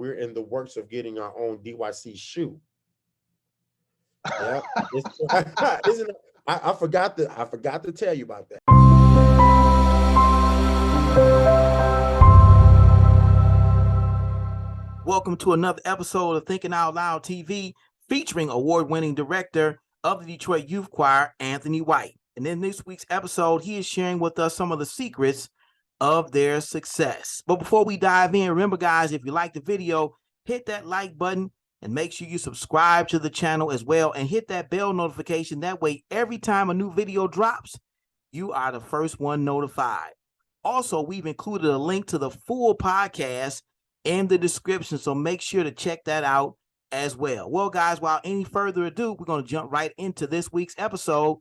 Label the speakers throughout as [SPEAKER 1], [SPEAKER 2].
[SPEAKER 1] we're in the works of getting our own DYC shoe. Yeah, isn't it? I forgot to tell you about that.
[SPEAKER 2] Welcome to another episode of Thinking Out Loud TV, featuring award-winning director of the Detroit Youth Choir, Anthony White. And in this week's episode, he is sharing with us some of the secrets of their success. But before we dive in, remember guys, if you like the video, hit that like button and make sure you subscribe to the channel as well and hit that bell notification. That way, every time a new video drops, you are the first one notified. Also, we've included a link to the full podcast in the description, so make sure to check that out as well. Well, guys, without any further ado, we're going to jump right into this week's episode.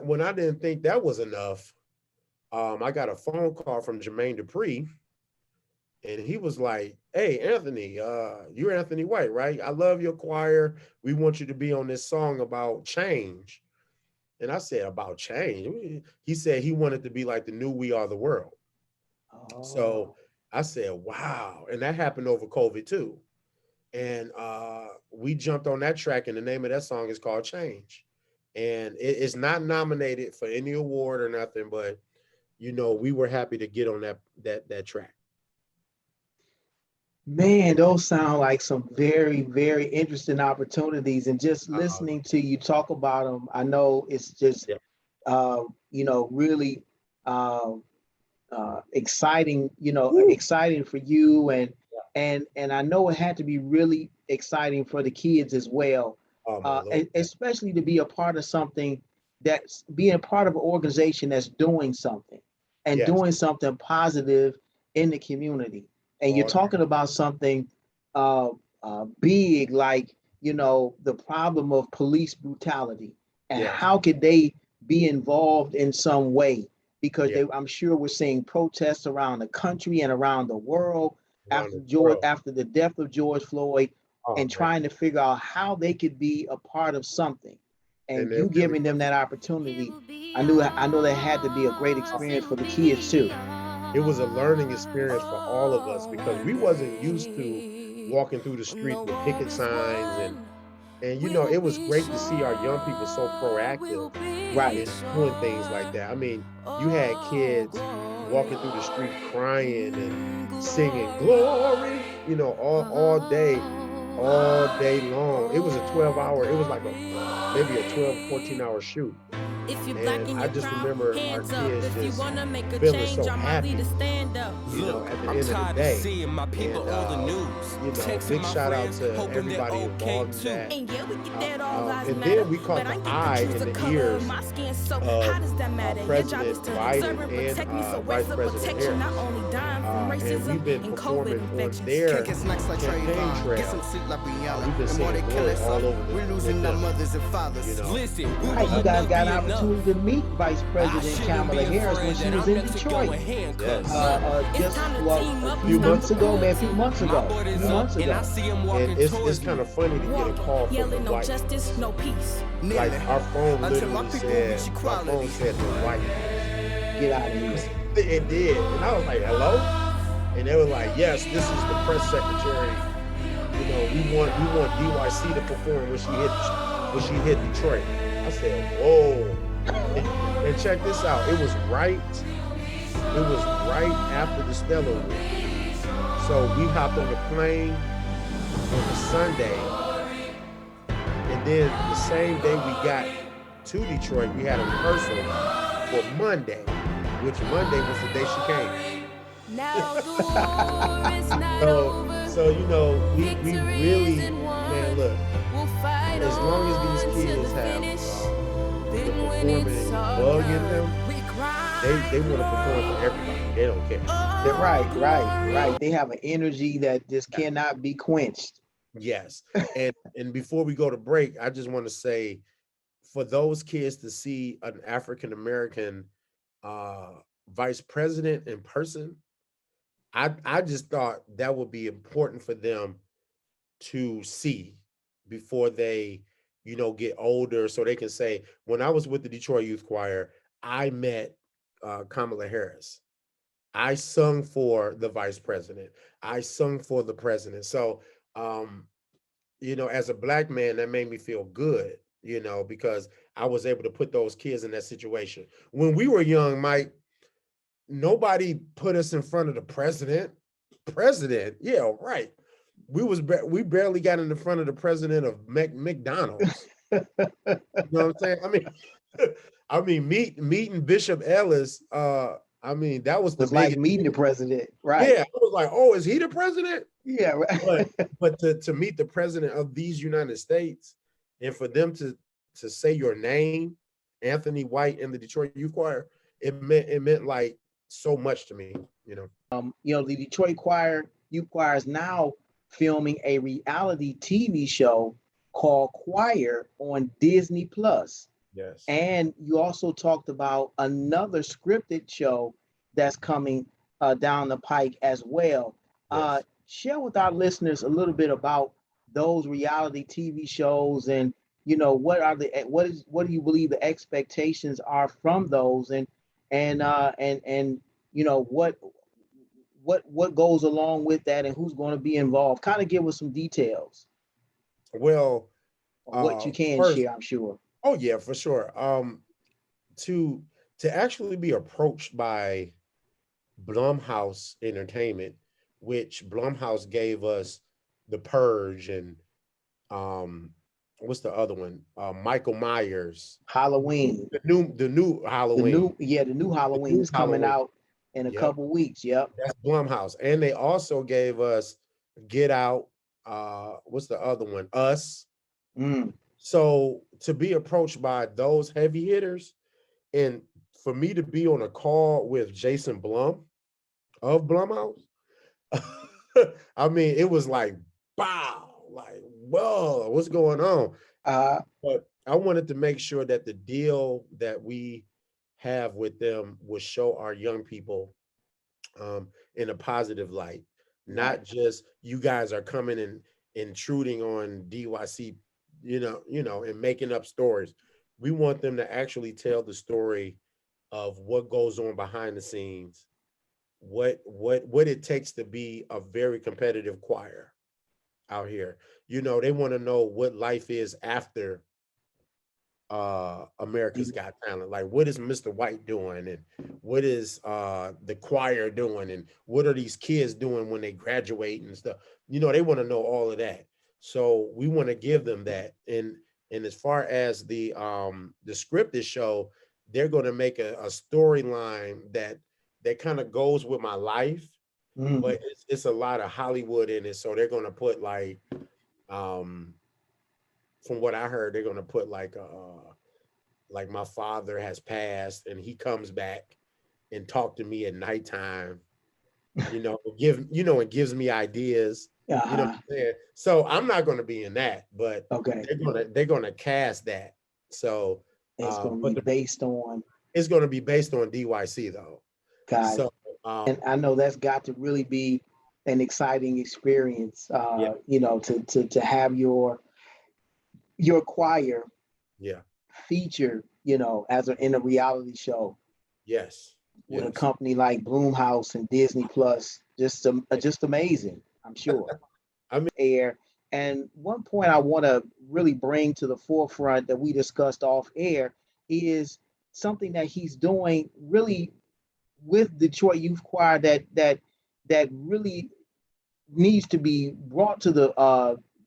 [SPEAKER 1] When I didn't think that was enough, I got a phone call from Jermaine Dupree, and he was like, "Hey, Anthony, you're Anthony White, right? I love your choir. We want you to be on this song about change." And I said, "About change?" He said he wanted to be like the new We Are the World. So I said, "Wow." And that happened over COVID too. And we jumped on that track, and the name of that song is called Change. And it's not nominated for any award or nothing, but we were happy to get on that track.
[SPEAKER 3] Man, those sound like some very, very interesting opportunities. And just listening to you talk about them, I know it's just, really exciting, exciting for you. And I know it had to be really exciting for the kids as well, especially to be a part of something that's being part of an organization that's doing something and doing something positive in the community. And you're talking about something big, like, the problem of police brutality and how could they be involved in some way? Because I'm sure we're seeing protests around the country and around the world after the death of George Floyd, and trying to figure out how they could be a part of something. And you giving them that opportunity, I know that had to be a great experience for the kids too.
[SPEAKER 1] It was a learning experience for all of us because we wasn't used to walking through the street with picket signs and it was great to see our young people so proactive, right, in doing things like that. I mean, you had kids walking through the street crying and singing glory, all day long. It was a 12-hour, it was like maybe a 12, 14-hour shoot. And I just remember our kids just feeling so happy, at the end of the day. And, big shout out to everybody involved in that. And then we caught the eye and the ears of President Biden and Vice President Harris. And we've been performing on their campaign trail. We've been singing glory all over the
[SPEAKER 3] Right, you guys got an opportunity to meet Vice President Kamala Harris when she was in Detroit. Just a few months ago.
[SPEAKER 1] And it's kind of funny to get a call from the White House. Like our phone literally said, the White House,
[SPEAKER 3] get out of here.
[SPEAKER 1] It did, and I was like, hello, and they were like, yes, this is the press secretary. We want DYC to perform when she hit Detroit. I said, whoa. And check this out. It was right after the Stellar Week. So we hopped on the plane on a Sunday. And then the same day we got to Detroit, we had a rehearsal for Monday, which Monday was the day she came. So we really, man, look, as long as these kids have the performing bug in them, they want to perform for everybody. They don't care.
[SPEAKER 3] They're right. They have an energy that just cannot be quenched.
[SPEAKER 1] Yes. And before we go to break, I just want to say, for those kids to see an African American vice president in person, I just thought that would be important for them to see before they, get older, so they can say, when I was with the Detroit Youth Choir, I met Kamala Harris. I sung for the vice president. I sung for the president. So, um, as a black man, that made me feel good, because I was able to put those kids in that situation. When we were young, Mike, nobody put us in front of the president. President, yeah, right. We barely got in the front of the president of McDonald's. You know what I'm saying? I mean, meeting Bishop Ellis. That was the
[SPEAKER 3] was like
[SPEAKER 1] biggest.
[SPEAKER 3] meeting the president, right?
[SPEAKER 1] Yeah, I was like, oh, is he the president?
[SPEAKER 3] Yeah, right.
[SPEAKER 1] But to meet the president of these United States, and for them to say your name, Anthony White, in the Detroit Youth Choir, it meant like so much to me.
[SPEAKER 3] The Detroit Youth Choir is now filming a reality TV show called Choir on Disney Plus.
[SPEAKER 1] Yes.
[SPEAKER 3] And you also talked about another scripted show that's coming down the pike as well.
[SPEAKER 1] Yes.
[SPEAKER 3] Share with our listeners a little bit about those reality TV shows, and what do you believe the expectations are from those, and what goes along with that, and who's going to be involved. Kind of give us some details.
[SPEAKER 1] Well,
[SPEAKER 3] what you can
[SPEAKER 1] first,
[SPEAKER 3] share, I'm sure.
[SPEAKER 1] Oh yeah, for sure. To actually be approached by Blumhouse Entertainment, which Blumhouse gave us The Purge and what's the other one? Michael Myers.
[SPEAKER 3] Halloween.
[SPEAKER 1] The new Halloween.
[SPEAKER 3] The new Halloween is coming out in a couple weeks. Yep.
[SPEAKER 1] That's Blumhouse. And they also gave us Get Out. What's the other one? Us. So to be approached by those heavy hitters, and for me to be on a call with Jason Blum of Blumhouse, it was like, wow, like, whoa, what's going on? But I wanted to make sure that the deal that we have with them will show our young people in a positive light, not just you guys are coming and intruding on DYC, and making up stories. We want them to actually tell the story of what goes on behind the scenes, what it takes to be a very competitive choir out here. They want to know what life is after America's Got Talent. Like, what is Mr. White doing, and what is the choir doing, and what are these kids doing when they graduate and stuff. They want to know all of that. So we want to give them that. And as far as the scripted show, they're going to make a storyline that kind of goes with my life, but it's a lot of Hollywood in it. So they're going to put like, from what I heard, they're going to put like my father has passed and he comes back and talk to me at nighttime, and gives me ideas. You know what I'm saying? So I'm not going to be in that, but they're gonna cast that. So
[SPEAKER 3] it's going to be based on.
[SPEAKER 1] It's going to be based on DYC though.
[SPEAKER 3] So, and I know that's got to really be an exciting experience. To have your choir featured, in a reality show.
[SPEAKER 1] Yes.
[SPEAKER 3] With a company like Blumhouse and Disney Plus, just amazing, I'm sure. Air. And one point I want to really bring to the forefront that we discussed off air is something that he's doing really with Detroit Youth Choir that really needs to be brought to the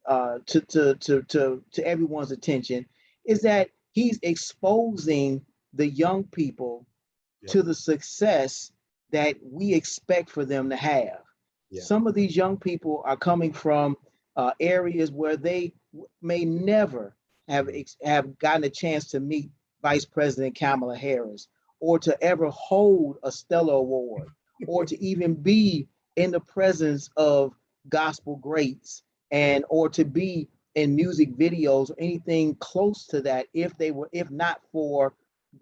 [SPEAKER 3] to everyone's attention, is that he's exposing the young people to the success that we expect for them to have. Some of these young people are coming from areas where they may never have gotten a chance to meet Vice President Kamala Harris, or to ever hold a Stellar Award, or to even be in the presence of gospel greats, or to be in music videos or anything close to that, if not for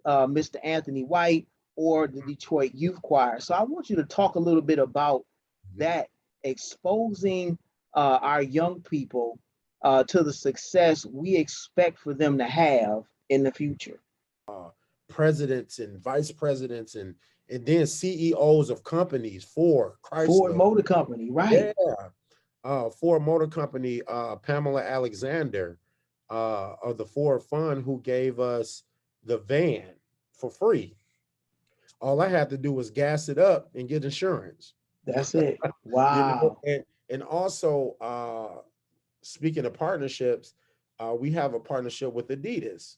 [SPEAKER 3] Mr. Anthony White or the Detroit Youth Choir. So I want you to talk a little bit about that, exposing our young people to the success we expect for them to have in the future.
[SPEAKER 1] Presidents and vice presidents and And then CEOs of companies, Ford,
[SPEAKER 3] Ford
[SPEAKER 1] Chrysler.
[SPEAKER 3] Motor Company, right?
[SPEAKER 1] Yeah. Ford Motor Company, Pamela Alexander of the Ford Fund, who gave us the van for free. All I had to do was gas it up and get insurance.
[SPEAKER 3] That's it.
[SPEAKER 1] You know,
[SPEAKER 3] Wow.
[SPEAKER 1] and also speaking of partnerships, we have a partnership with Adidas.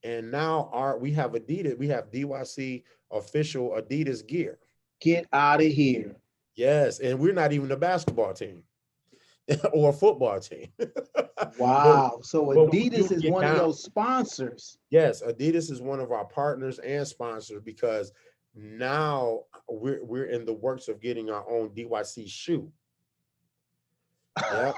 [SPEAKER 1] And now we have Adidas, we have DYC official Adidas gear.
[SPEAKER 3] Get out of here.
[SPEAKER 1] Yes, and we're not even a basketball team or a football team. but
[SPEAKER 3] Wow. So
[SPEAKER 1] but we do
[SPEAKER 3] Adidas is
[SPEAKER 1] get
[SPEAKER 3] one of
[SPEAKER 1] down.
[SPEAKER 3] your sponsors.
[SPEAKER 1] Yes, Adidas is one of our partners and sponsors because now we're in the works of getting our own DYC shoe. Yeah,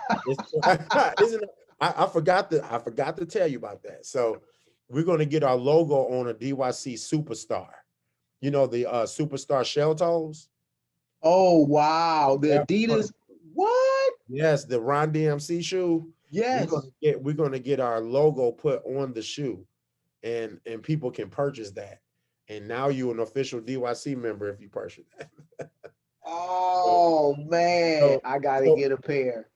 [SPEAKER 1] isn't it? I forgot to tell you about that. So we're going to get our logo on a DYC Superstar. You know the Superstar shell toes.
[SPEAKER 3] Oh, wow. The
[SPEAKER 1] Yeah.
[SPEAKER 3] Adidas. What?
[SPEAKER 1] Yes, the Ron DMC shoe.
[SPEAKER 3] Yes.
[SPEAKER 1] We're gonna get our logo put on the shoe, and people can purchase that. And now you're an official DYC member if you purchase that. So,
[SPEAKER 3] Oh, man.
[SPEAKER 1] so,
[SPEAKER 3] I got to
[SPEAKER 1] so
[SPEAKER 3] get a pair.